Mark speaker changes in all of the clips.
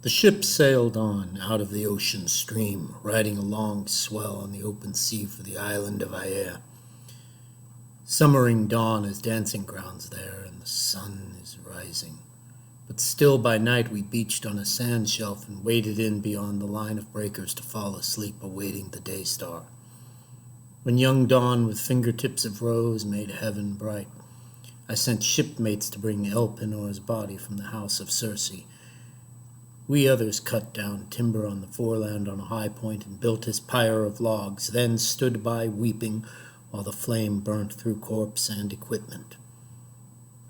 Speaker 1: The ship sailed on out of the ocean stream, riding a long swell on the open sea for the island of Aea. Summering dawn is dancing grounds there, and the sun is rising. But still by night we beached on a sand shelf and waded in beyond the line of breakers to fall asleep, awaiting the day star. When young dawn with fingertips of rose made heaven bright, I sent shipmates to bring Elpenor's body from the house of Circe. We others cut down timber on the foreland on a high point and built his pyre of logs, then stood by weeping while the flame burnt through corpse and equipment.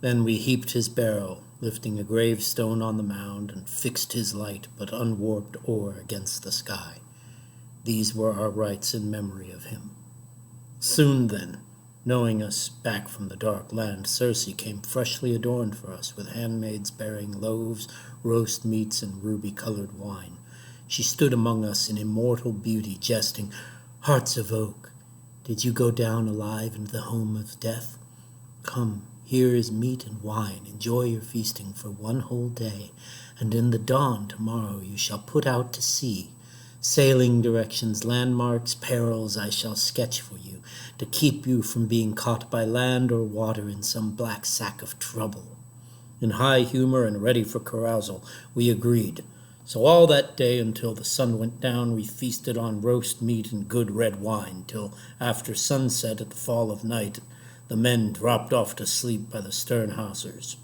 Speaker 1: Then we heaped his barrow, lifting a gravestone on the mound, and fixed his light but unwarped ore against the sky. These were our rites in memory of him. Soon then, knowing us back from the dark land, Circe came freshly adorned for us with handmaids bearing loaves, roast meats, and ruby-colored wine. She stood among us in immortal beauty, jesting, "Hearts of oak, did you go down alive into the home of death? Come, here is meat and wine. Enjoy your feasting for one whole day, and in the dawn tomorrow you shall put out to sea. Sailing directions, landmarks, perils I shall sketch for you, to keep you from being caught by land or water in some black sack of trouble." In high humor and ready for carousal, we agreed. So all that day until the sun went down, we feasted on roast meat and good red wine, till after sunset at the fall of night, the men dropped off to sleep by the stern hawsers.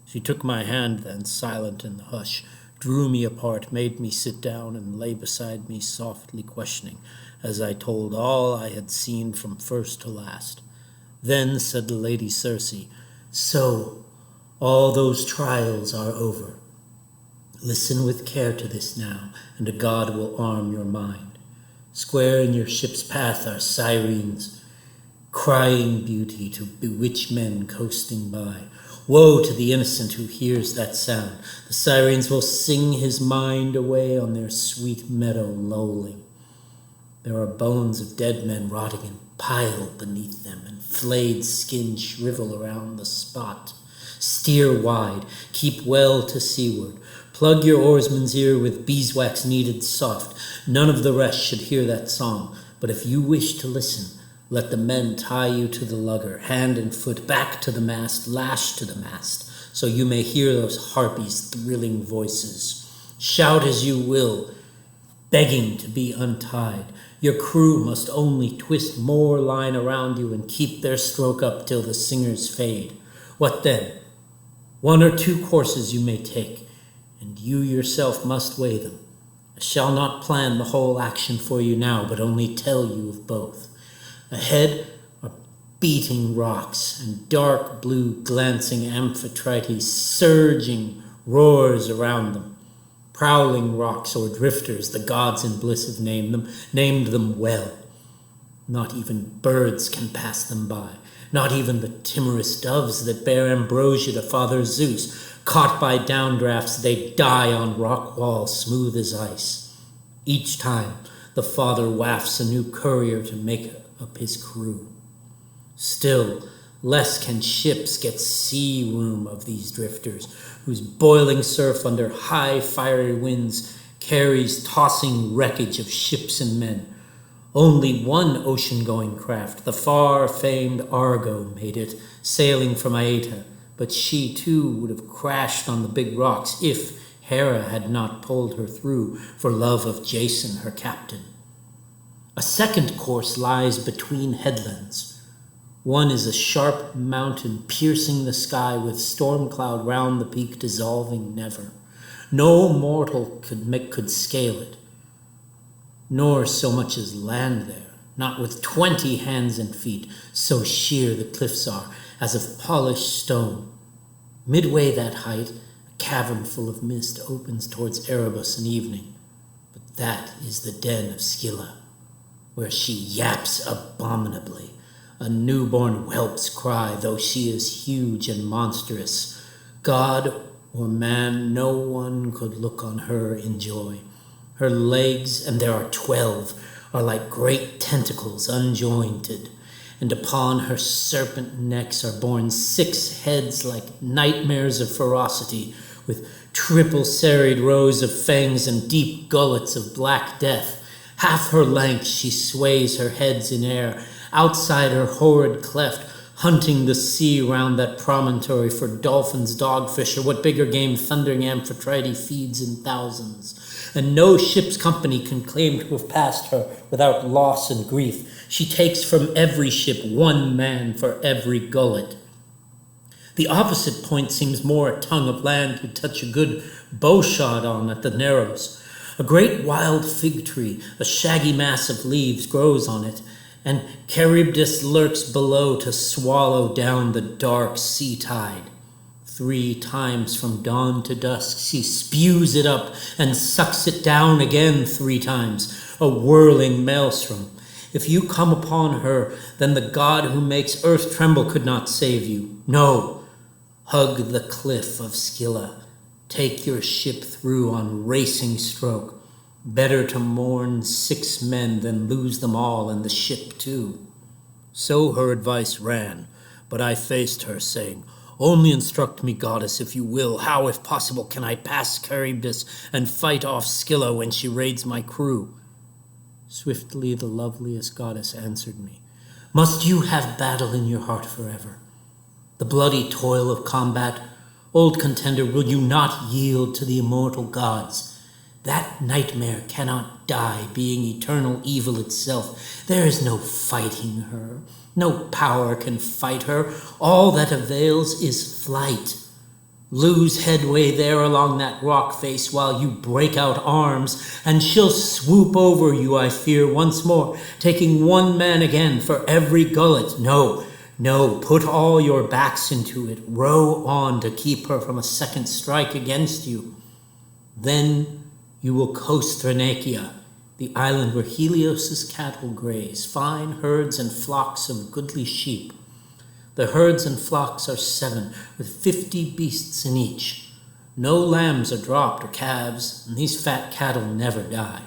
Speaker 1: She took my hand then, silent in the hush, drew me apart, made me sit down, and lay beside me softly questioning, as I told all I had seen from first to last. Then said the Lady Circe, "So, all those trials are over. Listen with care to this now, and a god will arm your mind. Square in your ship's path are sirens, crying beauty to bewitch men coasting by. Woe to the innocent who hears that sound. The sirens will sing his mind away on their sweet meadow lowling. There are bones of dead men rotting in pile beneath them, and flayed skin shrivel around the spot. Steer wide, keep well to seaward. Plug your oarsman's ear with beeswax kneaded soft. None of the rest should hear that song, but if you wish to listen, let the men tie you to the lugger, hand and foot, back to the mast, lashed to the mast, so you may hear those harpies' thrilling voices. Shout as you will, begging to be untied. Your crew must only twist more line around you and keep their stroke up till the singers fade. What then? 1 or 2 courses you may take, and you yourself must weigh them. I shall not plan the whole action for you now, but only tell you of both. Ahead are beating rocks and dark blue glancing amphitrites, surging roars around them. Prowling rocks or drifters, the gods in bliss have named them well. Not even birds can pass them by, not even the timorous doves that bear ambrosia to Father Zeus. Caught by downdrafts, they die on rock walls smooth as ice. Each time, the Father wafts a new courier to make up his crew. Still, less can ships get sea room of these drifters, whose boiling surf under high fiery winds carries tossing wreckage of ships and men. Only one ocean-going craft, the far-famed Argo, made it, sailing from Aeta, but she too would have crashed on the big rocks if Hera had not pulled her through for love of Jason, her captain. A second course lies between headlands. One is a sharp mountain piercing the sky with storm cloud round the peak dissolving never. No mortal could scale it, nor so much as land there, not with 20 hands and feet, so sheer the cliffs are, as of polished stone. Midway that height, a cavern full of mist opens towards Erebus in evening, but that is the den of Scylla, where she yaps abominably. A newborn whelp's cry, though she is huge and monstrous. God or man, no one could look on her in joy. Her legs, and there are 12, are like great tentacles unjointed, and upon her serpent necks are borne 6 heads like nightmares of ferocity, with triple serried rows of fangs and deep gullets of black death. Half her length she sways her heads in air, outside her horrid cleft, hunting the sea round that promontory for dolphins, dogfish, or what bigger game thundering Amphitrite feeds in thousands. And no ship's company can claim to have passed her without loss and grief. She takes from every ship one man for every gullet. The opposite point seems more a tongue of land to touch a good bowshot on at the Narrows. A great wild fig tree, a shaggy mass of leaves, grows on it, and Charybdis lurks below to swallow down the dark sea tide. 3 times from dawn to dusk she spews it up and sucks it down again 3 times, a whirling maelstrom. If you come upon her, then the God who makes earth tremble could not save you. No, hug the cliff of Scylla. Take your ship through on racing stroke. Better to mourn 6 men than lose them all and the ship too. So her advice ran, but I faced her, saying, Only instruct me, goddess, if you will. How, if possible, can I pass Charybdis and fight off Scylla when she raids my crew? Swiftly the loveliest goddess answered me, Must you have battle in your heart forever? The bloody toil of combat? Old contender, will you not yield to the immortal gods? That nightmare cannot die, being eternal evil itself. There is no fighting her. No power can fight her. All that avails is flight. Lose headway there along that rock face while you break out arms, and she'll swoop over you, I fear, once more, taking 1 man again for every gullet. No, put all your backs into it. Row on to keep her from a second strike against you. Then you will coast Thrinacia, the island where Helios's cattle graze, fine herds and flocks of goodly sheep. The herds and flocks are 7, with 50 beasts in each. No lambs are dropped or calves, and these fat cattle never die.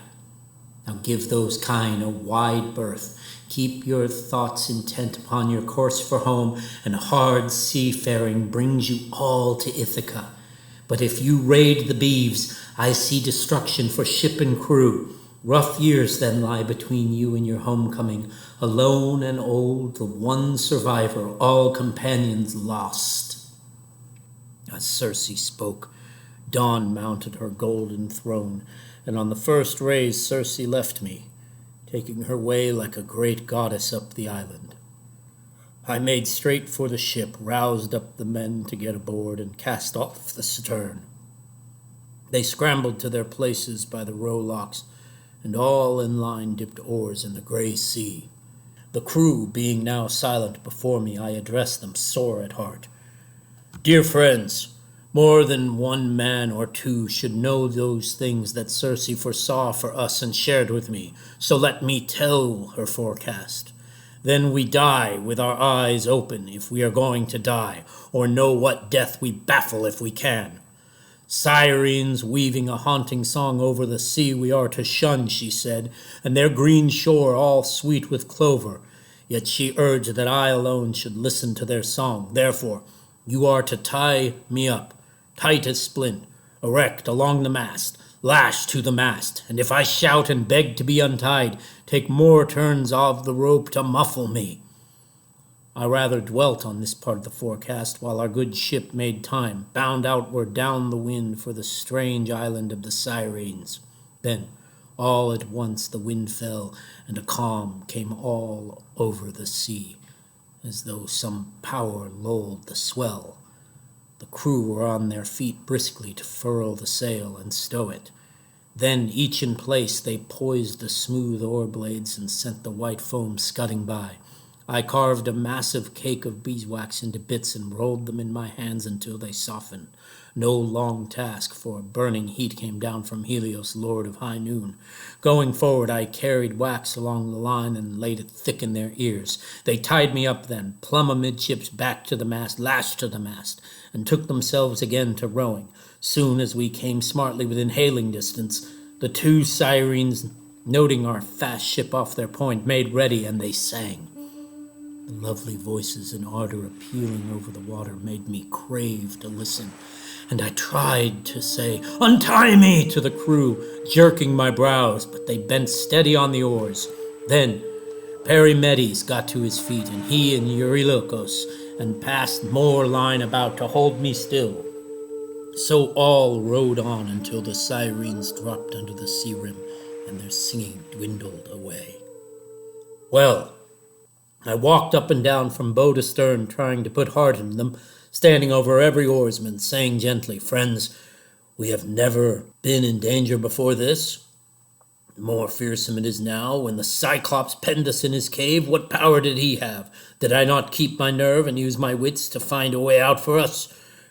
Speaker 1: Now give those kine a wide berth. Keep your thoughts intent upon your course for home, and hard seafaring brings you all to Ithaca. But if you raid the beeves, I see destruction for ship and crew. Rough years then lie between you and your homecoming, alone and old, the one survivor, all companions lost. As Circe spoke, Dawn mounted her golden throne, and on the first rays Circe left me, taking her way like a great goddess up the island. I made straight for the ship, roused up the men to get aboard, and cast off the stern. They scrambled to their places by the rowlocks, and all in line dipped oars in the grey sea. The crew being now silent before me, I addressed them sore at heart. Dear friends, more than 1 man or 2 should know those things that Circe foresaw for us and shared with me, so let me tell her forecast. Then we die with our eyes open if we are going to die, or know what death we baffle if we can. Sirens weaving a haunting song over the sea we are to shun, she said, and their green shore all sweet with clover. Yet she urged that I alone should listen to their song. Therefore, you are to tie me up, tight as splint, erect along the mast, lashed to the mast, and if I shout and beg to be untied, take more turns of the rope to muffle me. I rather dwelt on this part of the forecast while our good ship made time, bound outward down the wind for the strange island of the Sirens. Then, all at once the wind fell, and a calm came all over the sea, as though some power lulled the swell. The crew were on their feet briskly to furl the sail and stow it. Then, each in place, they poised the smooth oar blades and sent the white foam scudding by. I carved a massive cake of beeswax into bits and rolled them in my hands until they softened. No long task, for a burning heat came down from Helios, lord of high noon. Going forward, I carried wax along the line and laid it thick in their ears. They tied me up then, plumb amidships, back to the mast, lashed to the mast, and took themselves again to rowing. Soon as we came smartly within hailing distance, the 2 Sirens, noting our fast ship off their point, made ready, and they sang. The lovely voices and ardor appealing over the water made me crave to listen, and I tried to say, "Untie me!" to the crew, jerking my brows, but they bent steady on the oars. Then Perimedes got to his feet, and he and Eurylochus, and passed more line about to hold me still. So all rowed on until the sirens dropped under the sea rim, and their singing dwindled away. Well, I walked up and down from bow to stern, trying to put heart in them, standing over every oarsman, saying gently, "Friends, we have never been in danger before this. The more fearsome it is now. When the Cyclops penned us in his cave, what power did he have? Did I not keep my nerve and use my wits to find a way out for us?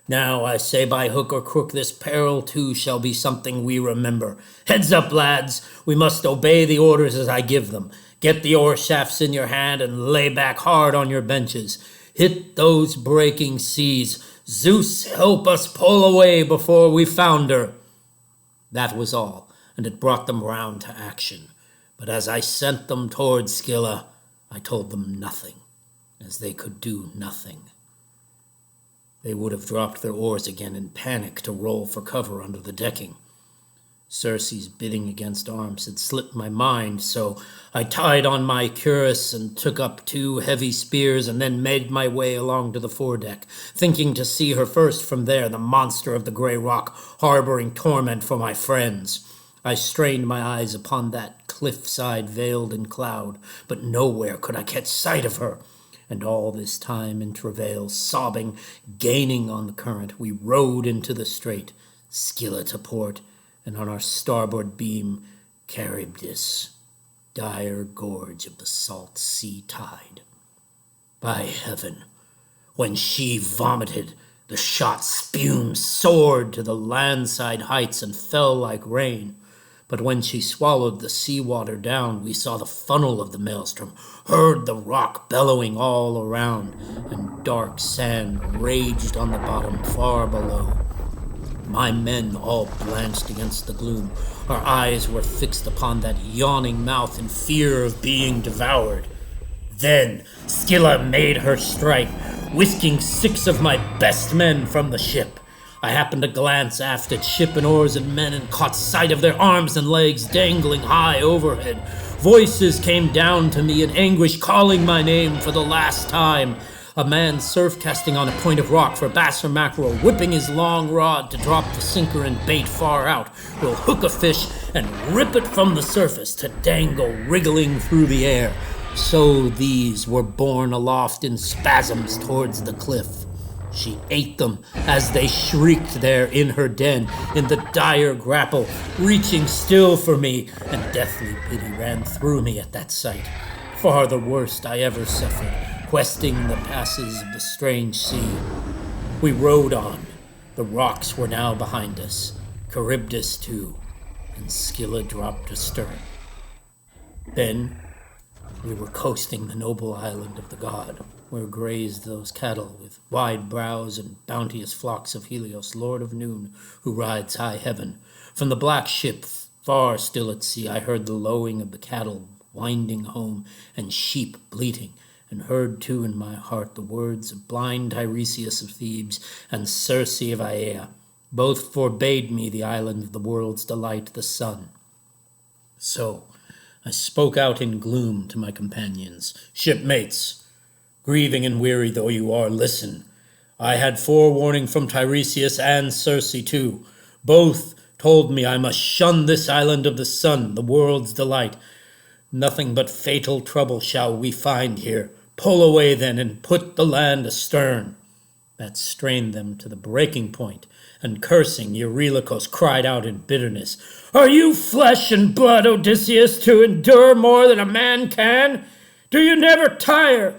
Speaker 1: Now, I say by hook or crook, this peril too shall be something we remember. Heads up, lads! We must obey the orders as I give them. Get the oar shafts in your hand and lay back hard on your benches. Hit those breaking seas. Zeus, help us pull away before we founder." That was all, and it brought them round to action. But as I sent them toward Scylla, I told them nothing, as they could do nothing. They would have dropped their oars again in panic to roll for cover under the decking. Circe's bidding against arms had slipped my mind, so I tied on my cuirass and took up 2 heavy spears and then made my way along to the foredeck, thinking to see her first from there, the monster of the grey rock, harboring torment for my friends. I strained my eyes upon that cliffside veiled in cloud, but nowhere could I catch sight of her. And all this time in travail, sobbing, gaining on the current, we rowed into the strait, Scylla to port, and on our starboard beam, Charybdis, dire gorge of the salt sea tide. By heaven, when she vomited, the shot spume soared to the landside heights and fell like rain. But when she swallowed the sea-water down, we saw the funnel of the maelstrom, heard the rock bellowing all around, and dark sand raged on the bottom far below. My men all blanched against the gloom. Our eyes were fixed upon that yawning mouth in fear of being devoured. Then Scylla made her strike, whisking 6 of my best men from the ship. I happened to glance aft at ship and oars and men and caught sight of their arms and legs dangling high overhead. Voices came down to me in anguish, calling my name for the last time. A man surf casting on a point of rock for bass or mackerel, whipping his long rod to drop the sinker and bait far out, will hook a fish and rip it from the surface to dangle wriggling through the air. So these were borne aloft in spasms towards the cliff. She ate them as they shrieked there in her den, in the dire grapple, reaching still for me, and deathly pity ran through me at that sight. Far the worst I ever suffered, questing the passes of the strange sea. We rowed on. The rocks were now behind us, Charybdis too, and Scylla dropped astern. Then we were coasting the noble island of the god, where grazed those cattle with wide brows and bounteous flocks of Helios, lord of noon, who rides high heaven. From the black ship, far still at sea, I heard the lowing of the cattle winding home, and sheep bleating, and heard too in my heart the words of blind Tiresias of Thebes and Circe of Aea. Both forbade me the island of the world's delight, the sun. So I spoke out in gloom to my companions. "Shipmates, grieving and weary though you are, listen. I had forewarning from Tiresias and Circe too. Both told me I must shun this island of the sun, the world's delight. Nothing but fatal trouble shall we find here. Pull away then and put the land astern." That strained them to the breaking point, and cursing, Eurylochus cried out in bitterness, "Are you flesh and blood, Odysseus, to endure more than a man can? Do you never tire?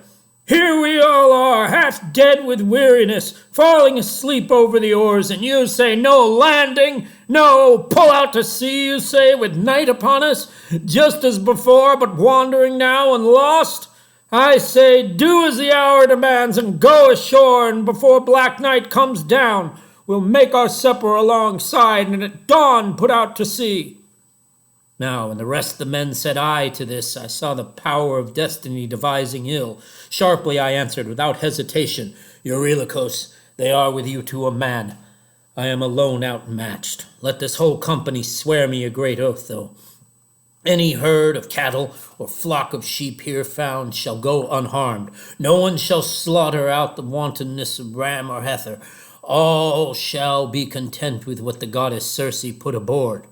Speaker 1: Here we all are, half dead with weariness, falling asleep over the oars, and you say no landing, no pull out to sea, you say, with night upon us, just as before, but wandering now and lost. I say, do as the hour demands and go ashore, and before black night comes down, we'll make our supper alongside, and at dawn put out to sea." Now, when the rest of the men said aye to this, I saw the power of destiny devising ill. Sharply I answered, without hesitation, Eurylochus, they are with you to a man. I am alone outmatched. Let this whole company swear me a great oath, though. Any herd of cattle or flock of sheep here found shall go unharmed. No one shall slaughter out the wantonness of ram or heifer. All shall be content with what the goddess Circe put aboard.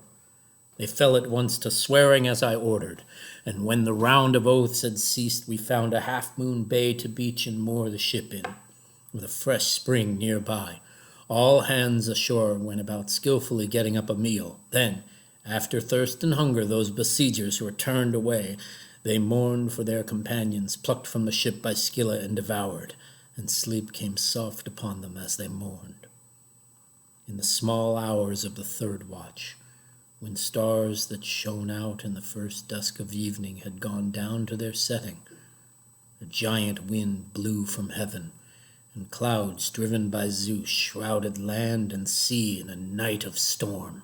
Speaker 1: They fell at once to swearing as I ordered, and when the round of oaths had ceased, we found a half-moon bay to beach and moor the ship in, with a fresh spring nearby. All hands ashore went about skillfully getting up a meal. Then, after thirst and hunger, those besiegers were turned away. They mourned for their companions, plucked from the ship by Scylla and devoured, and sleep came soft upon them as they mourned. In the small hours of the third watch, when stars that shone out in the first dusk of evening had gone down to their setting, a giant wind blew from heaven, and clouds driven by Zeus shrouded land and sea in a night of storm.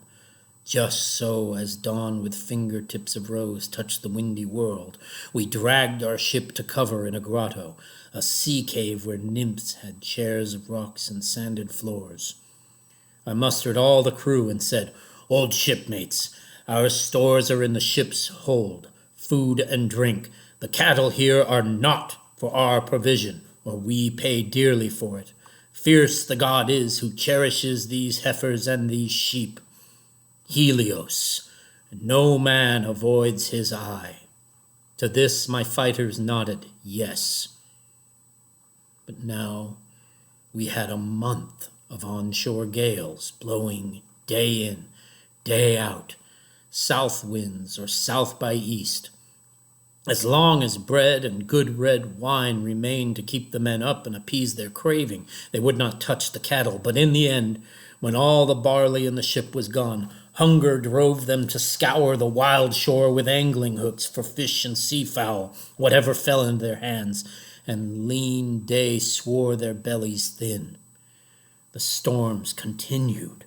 Speaker 1: Just so as dawn with fingertips of rose touched the windy world, we dragged our ship to cover in a grotto, a sea cave where nymphs had chairs of rocks and sanded floors. I mustered all the crew and said, "Old shipmates, our stores are in the ship's hold, food and drink. The cattle here are not for our provision, or we pay dearly for it. Fierce the god is who cherishes these heifers and these sheep. Helios, no man avoids his eye." To this my fighters nodded, yes. But now we had a month of onshore gales blowing day in, day out, south winds or south by east. As long as bread and good red wine remained to keep the men up and appease their craving, they would not touch the cattle. But in the end, when all the barley in the ship was gone, hunger drove them to scour the wild shore with angling hooks for fish and seafowl, whatever fell into their hands, and lean day swore their bellies thin. The storms continued.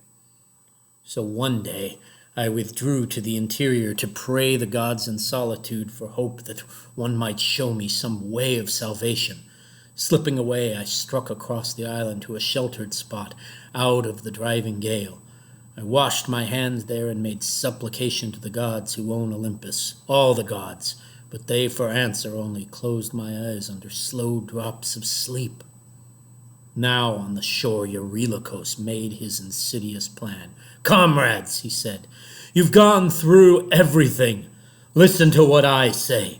Speaker 1: So one day I withdrew to the interior to pray the gods in solitude for hope that one might show me some way of salvation. Slipping away, I struck across the island to a sheltered spot out of the driving gale. I washed my hands there and made supplication to the gods who own Olympus, all the gods, but they for answer only closed my eyes under slow drops of sleep. Now on the shore Eurylochus made his insidious plan. "Comrades," he said, "you've gone through everything. Listen to what I say.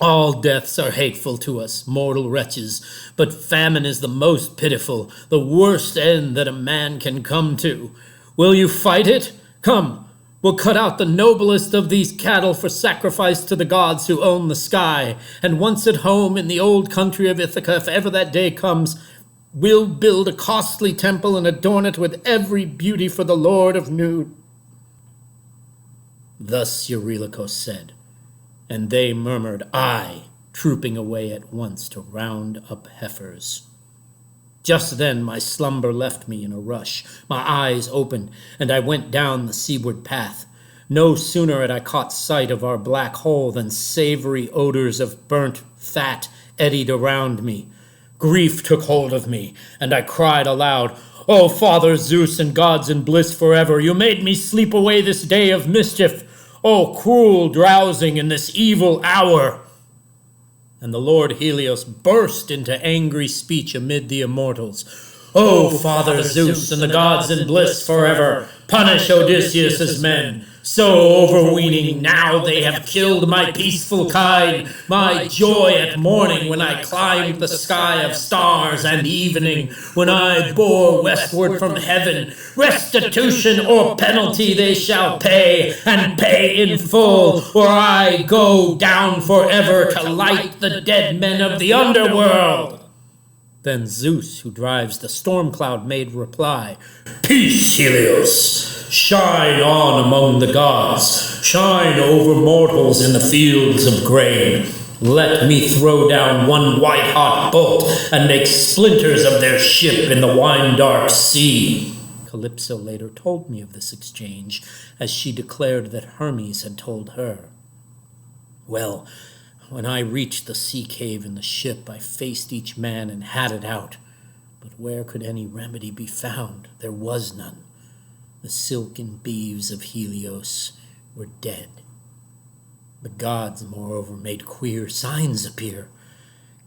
Speaker 1: All deaths are hateful to us, mortal wretches, but famine is the most pitiful, the worst end that a man can come to. Will you fight it? Come, we'll cut out the noblest of these cattle for sacrifice to the gods who own the sky, and once at home in the old country of Ithaca, if ever that day comes, we'll build a costly temple and adorn it with every beauty for the Lord of Nude." Thus Eurylochus said, and they murmured, "Aye," trooping away at once to round up heifers. Just then my slumber left me in a rush. My eyes opened, and I went down the seaward path. No sooner had I caught sight of our black hole than savory odors of burnt fat eddied around me. Grief took hold of me, and I cried aloud, "O Father Zeus and gods in bliss forever, you made me sleep away this day of mischief. O cruel drowsing in this evil hour!" And the Lord Helios burst into angry speech amid the immortals. "O Father Zeus and the gods in bliss forever, punish Odysseus' men. So overweening now they have killed my peaceful kind, my joy at morning when I climbed the sky of stars and evening, when I bore westward from heaven. Restitution or penalty they shall pay, and pay in full, or I go down forever to light the dead men of the underworld." Then Zeus, who drives the storm cloud, made reply, "Peace, Helios! Shine on among the gods, shine over mortals in the fields of grain. Let me throw down one white-hot bolt and make splinters of their ship in the wine-dark sea. Calypso later told me of this exchange, as she declared that Hermes had told her. Well, when I reached the sea cave in the ship, I faced each man and had it out. But where could any remedy be found? There was none. The silken beeves of Helios were dead. The gods, moreover, made queer signs appear.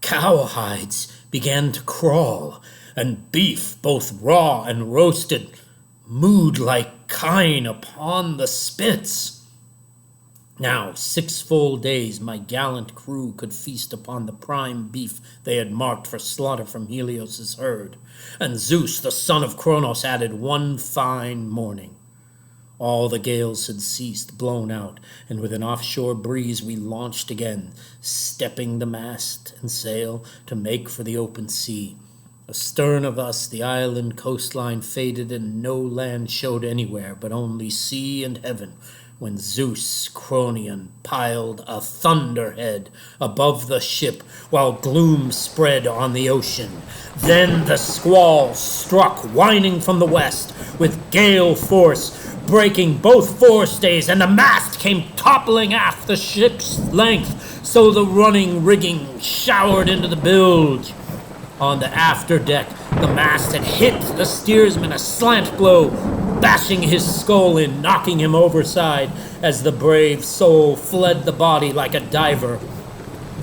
Speaker 1: Cowhides began to crawl, and beef, both raw and roasted, mooed like kine upon the spits. Now 6 full days my gallant crew could feast upon the prime beef they had marked for slaughter from Helios's herd, and Zeus, the son of Kronos, added one fine morning. All the gales had ceased, blown out, and with an offshore breeze we launched again, stepping the mast and sail to make for the open sea. Astern of us the island coastline faded, and no land showed anywhere, but only sea and heaven, when Zeus, Cronion, piled a thunderhead above the ship, while gloom spread on the ocean. Then the squall struck, whining from the west, with gale force, breaking both forestays, and the mast came toppling aft the ship's length, so the running rigging showered into the bilge. On the after deck, the mast had hit the steersman a slant blow, bashing his skull in, knocking him overside, as the brave soul fled the body like a diver.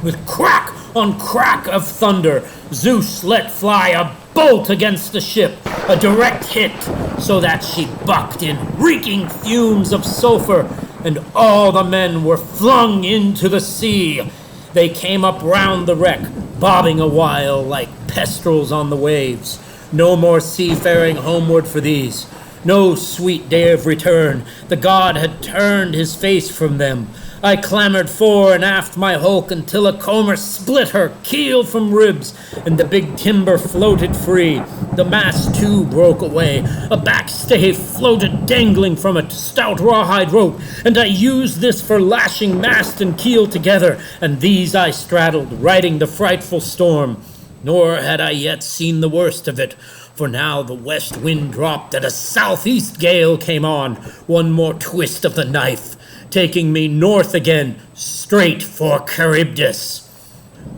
Speaker 1: With crack on crack of thunder, Zeus let fly a bolt against the ship, a direct hit, so that she bucked in reeking fumes of sulfur, and all the men were flung into the sea. They came up round the wreck, bobbing a while like pestrels on the waves. No more seafaring homeward for these. No sweet day of return. The god had turned his face from them. I clambered fore and aft my hulk until a comber split her keel from ribs, and the big timber floated free. The mast too broke away. A backstay floated dangling from a stout rawhide rope, and I used this for lashing mast and keel together, and these I straddled, riding the frightful storm. Nor had I yet seen the worst of it, for now the west wind dropped and a southeast gale came on. One more twist of the knife, taking me north again, straight for Charybdis.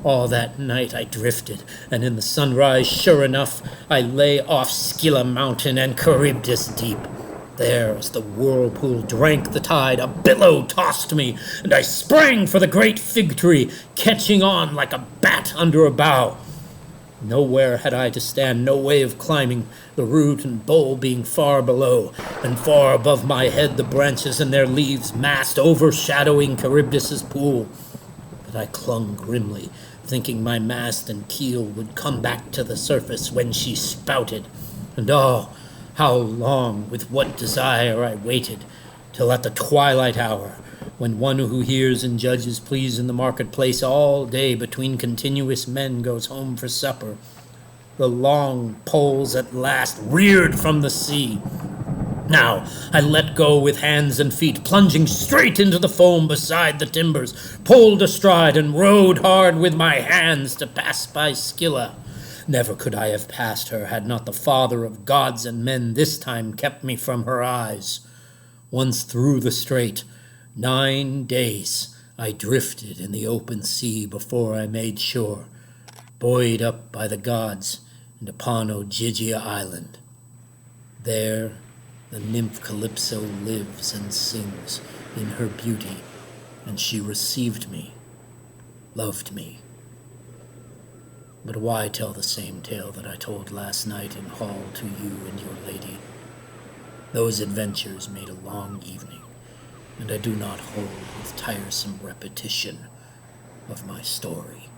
Speaker 1: All that night I drifted, and in the sunrise, sure enough, I lay off Scylla mountain and Charybdis deep. There, as the whirlpool drank the tide, a billow tossed me, and I sprang for the great fig tree, catching on like a bat under a bough. Nowhere had I to stand, no way of climbing, the root and bole being far below, and far above my head the branches and their leaves massed, overshadowing Charybdis's pool. But I clung grimly, thinking my mast and keel would come back to the surface when she spouted. And oh, how long, with what desire I waited, till at the twilight hour, when one who hears and judges pleas in the marketplace all day between continuous men goes home for supper, the long poles at last reared from the sea. Now I let go with hands and feet, plunging straight into the foam beside the timbers, pulled astride and rowed hard with my hands to pass by Scylla. Never could I have passed her had not the father of gods and men this time kept me from her eyes. Once through the strait, 9 days I drifted in the open sea before I made shore, buoyed up by the gods, and upon Ogygia Island. There the nymph Calypso lives and sings in her beauty, and she received me, loved me. But why tell the same tale that I told last night in hall to you and your lady? Those adventures made a long evening, and I do not hold with tiresome repetition of my story.